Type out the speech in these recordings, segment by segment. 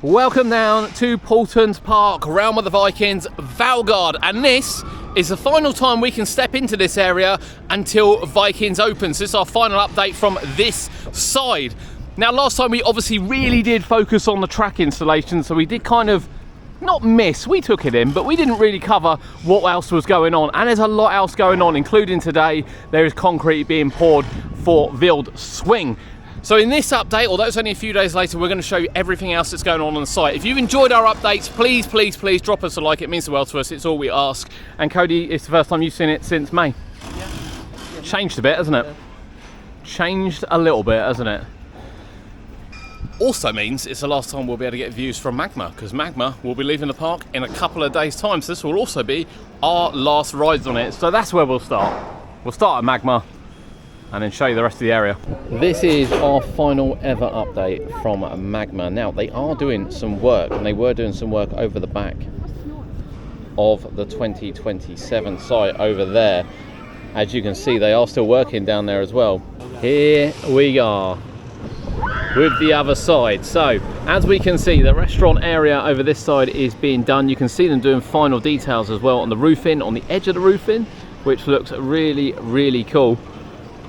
Welcome down to Paultons Park, Realm of the Vikings, Valgard, and this is the final time we can step into this area until Vikings opens. This is our final update from this side. Now, last time we obviously really did focus on the track installation, so we did kind of not miss, we took it in, but we didn't really cover what else was going on. And there's a lot else going on, including today, there is concrete being poured for Wild Swing. So in this update, although it's only a few days later, we're going to show you everything else that's going on the site. If you've enjoyed our updates, please, please, please drop us a like. It means the world to us. It's all we ask. And Cody, it's the first time you've seen it since May. Yeah. Changed a bit, hasn't it? Yeah. Changed a little bit, hasn't it? Also means it's the last time we'll be able to get views from Magma, because Magma will be leaving the park in a couple of days' time. So this will also be our last rides on it. So that's where we'll start. We'll start at Magma and then show you the rest of the area. This is our final ever update from Magma. Now, they are doing some work, and they were doing some work over the back of the 2027 site over there. As you can see, they are still working down there as well. Here we are with the other side. So, as we can see, the restaurant area over this side is being done. You can see them doing final details as well on the roofing, on the edge of the roofing, which looks really, really cool.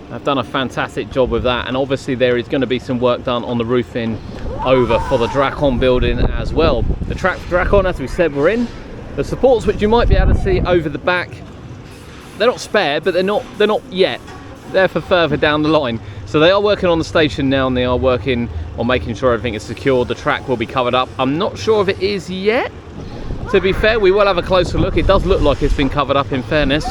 I've done a fantastic job with that, and obviously there is going to be some work done on the roofing over for the drakon building as well. The track for drakon, as we said, we're in. The supports, which you might be able to see over the back, they're not spare, but they're not yet. They're for further down the line. So they are working on the station now, and they are working on making sure everything is secured. The track will be covered up. I'm not sure if it is yet. To be fair, we will have a closer look. It does look like it's been covered up, in fairness,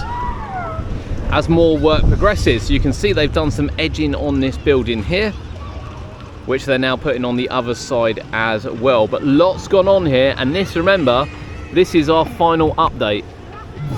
as more work progresses. You can see they've done some edging on this building here, which they're now putting on the other side as well. But lots gone on here, and this, remember, this is our final update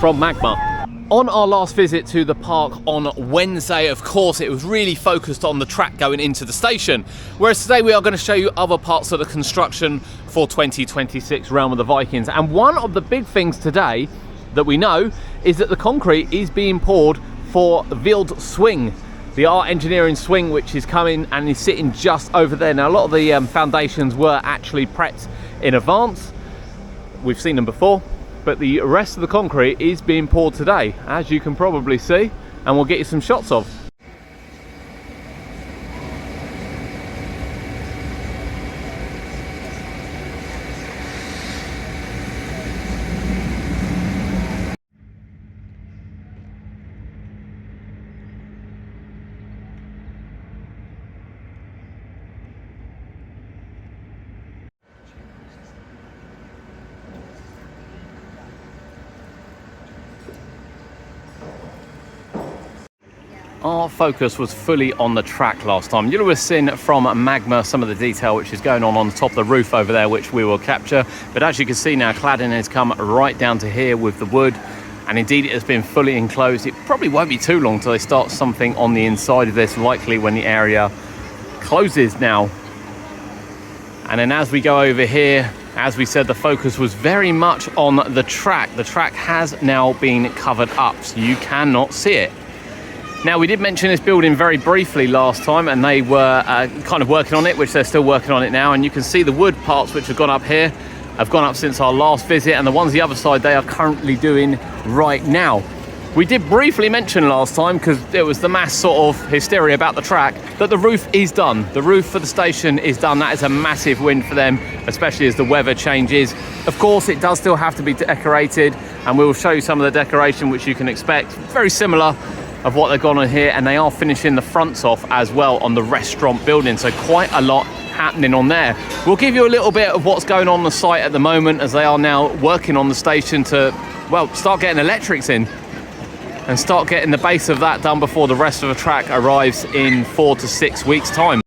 from Magma. On our last visit to the park on Wednesday, of course, it was really focused on the track going into the station, whereas today we are going to show you other parts of the construction for 2026 Realm of the Vikings. And one of the big things today that we know is that the concrete is being poured for Wild Swing, the art engineering swing, which is coming and is sitting just over there. Now, a lot of the foundations were actually prepped in advance. We've seen them before, but the rest of the concrete is being poured today, as you can probably see, and we'll get you some shots of. Our focus was fully on the track last time. You'll have seen from Magma some of the detail which is going on the top of the roof over there, which we will capture. But as you can see now, cladding has come right down to here with the wood, and indeed it has been fully enclosed. It probably won't be too long till they start something on the inside of this, likely when the area closes now. And then as we go over here, as we said, the focus was very much on the track. The track has now been covered up, so you cannot see it. Now, we did mention this building very briefly last time, and they were kind of working on it, which they're still working on it now. And you can see the wood parts which have gone up here have gone up since our last visit, and the ones the other side they are currently doing right now. We did briefly mention last time, because there was the mass sort of hysteria about the track, that the roof is done. The roof for the station is done. That is a massive win for them, especially as the weather changes. Of course, it does still have to be decorated, and we will show you some of the decoration which you can expect. Very similar of what they've gone on here, and they are finishing the fronts off as well on the restaurant building, so quite a lot happening on there. We'll give you a little bit of what's going on the site at the moment, as they are now working on the station to, well, start getting electrics in and start getting the base of that done before the rest of the track arrives in 4 to 6 weeks time.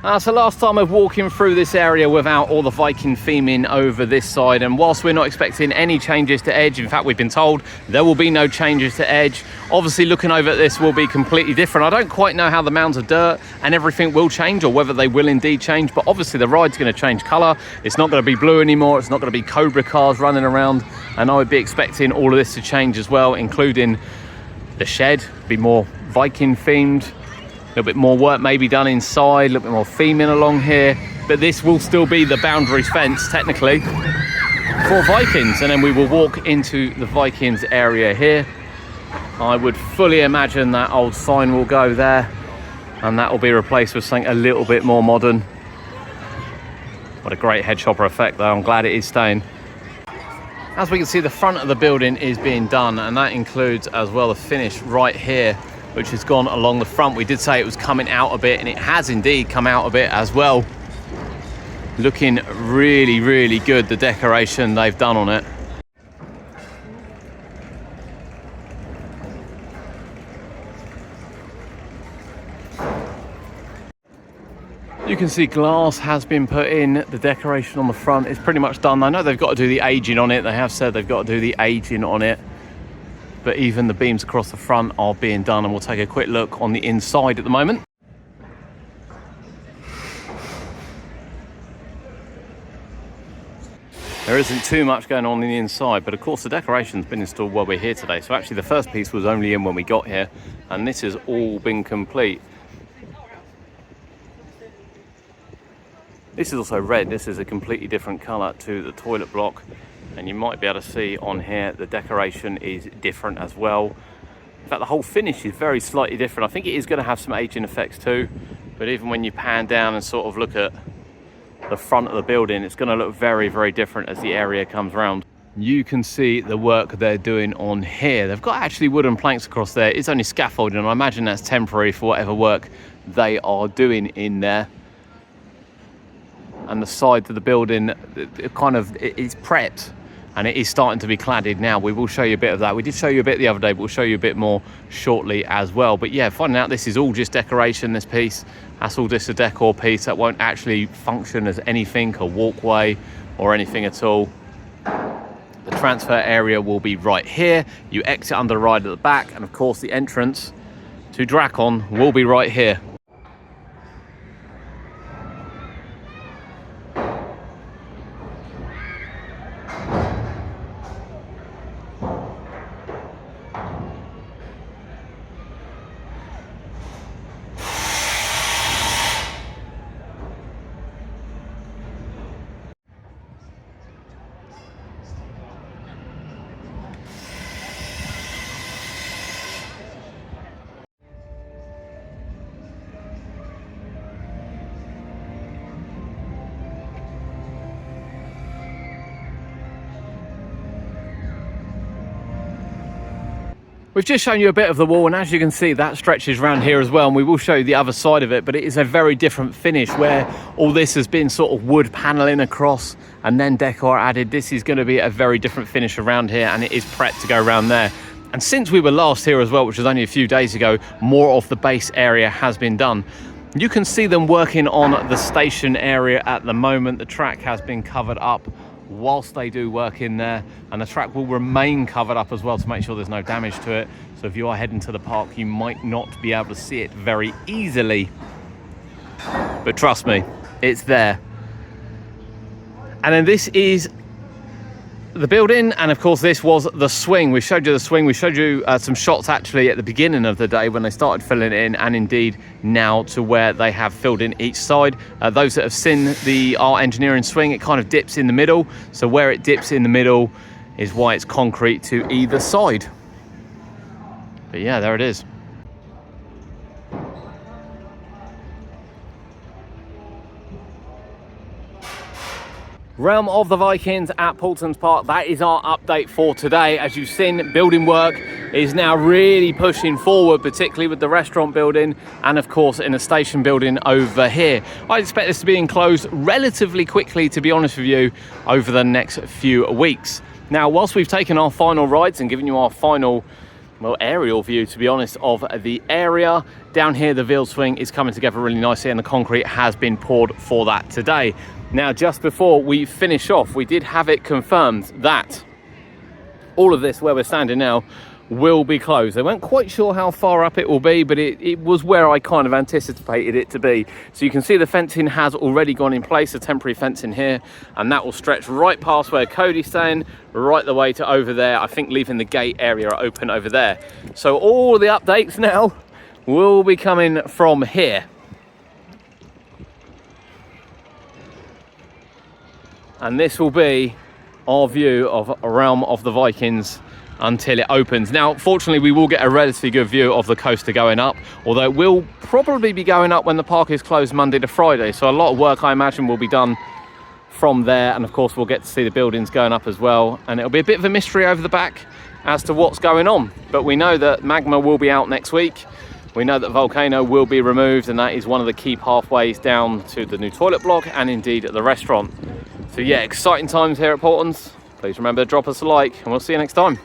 So last time of walking through this area without all the Viking theming over this side, and whilst we're not expecting any changes to edge, in fact we've been told there will be no changes to edge, obviously looking over at this will be completely different. I don't quite know how the mounds of dirt and everything will change, or whether they will indeed change, but obviously the ride's going to change colour. It's not going to be blue anymore, it's not going to be Cobra cars running around, and I would be expecting all of this to change as well, including the shed, be more Viking themed. A little bit more work may be done inside, a little bit more theming along here, but this will still be the boundaries fence technically for Vikings, and then we will walk into the Vikings area here. I would fully imagine that old sign will go there, and that will be replaced with something a little bit more modern. What a great head chopper effect though, I'm glad it is staying. As we can see, the front of the building is being done, and that includes as well the finish right here, which has gone along the front. We did say it was coming out a bit, and it has indeed come out a bit as well. Looking really, really good, the decoration they've done on it. You can see glass has been put in, the decoration on the front is pretty much done. I know they've got to do the aging on it, they have said they've got to do the aging on it, but even the beams across the front are being done, and we'll take a quick look on the inside at the moment. There isn't too much going on the inside, but of course the decoration's been installed while we're here today. So actually the first piece was only in when we got here, and this has all been complete. This is also red. This is a completely different colour to the toilet block, and you might be able to see on here the decoration is different as well. In fact, the whole finish is very slightly different. I think it is going to have some aging effects too, but even when you pan down and sort of look at the front of the building, it's going to look very, very different as the area comes around. You can see the work they're doing on here. They've got actually wooden planks across there. It's only scaffolding, and I imagine that's temporary for whatever work they are doing in there. And the side of the building, it is prepped, and it is starting to be cladded now. We will show you a bit of that. We did show you a bit the other day, but we'll show you a bit more shortly as well. But yeah, finding out this is all just decoration, this piece. That's all just a decor piece that won't actually function as anything, a walkway or anything at all. The transfer area will be right here. You exit under the ride at the back, and of course the entrance to Drakon will be right here. We've just shown you a bit of the wall, and as you can see that stretches around here as well, and we will show you the other side of it, but it is a very different finish where all this has been sort of wood paneling across and then decor added. This is going to be a very different finish around here, and it is prepped to go around there. And since we were last here as well, which was only a few days ago, more of the base area has been done. You can see them working on the station area at the moment. The track has been covered up whilst they do work in there, and the track will remain covered up as well to make sure there's no damage to it. So if you are heading to the park, you might not be able to see it very easily, but trust me, it's there. And then this is the building, and of course this was the swing. We showed you the swing, we showed you some shots actually at the beginning of the day when they started filling it in, and indeed now to where they have filled in each side. Those that have seen the art engineering swing, it kind of dips in the middle, so where it dips in the middle is why it's concrete to either side. But yeah, there it is. Realm of the Vikings at Paultons Park. That is our update for today. As you've seen, building work is now really pushing forward, particularly with the restaurant building and of course in a station building over here. I expect this to be enclosed relatively quickly, to be honest with you, over the next few weeks. Now, whilst we've taken our final rides and given you our final well, aerial view, to be honest, of the area. Down here, the Veal swing is coming together really nicely, and the concrete has been poured for that today. Now, just before we finish off, we did have it confirmed that all of this, where we're standing now, will be closed. They weren't quite sure how far up it will be, but it was where I kind of anticipated it to be. So you can see the fencing has already gone in place, a temporary fencing here, and that will stretch right past where Cody's staying, right the way to over there, I think leaving the gate area open over there. So all the updates now will be coming from here. And this will be our view of Realm of the Vikings until it opens. Now, fortunately, we will get a relatively good view of the coaster going up, although it will probably be going up when the park is closed Monday to Friday. So a lot of work, I imagine, will be done from there. And of course, we'll get to see the buildings going up as well. And it'll be a bit of a mystery over the back as to what's going on. But we know that Magma will be out next week. We know that Volcano will be removed, and that is one of the key pathways down to the new toilet block and indeed at the restaurant. So yeah, exciting times here at Paultons. Please remember to drop us a like, and we'll see you next time.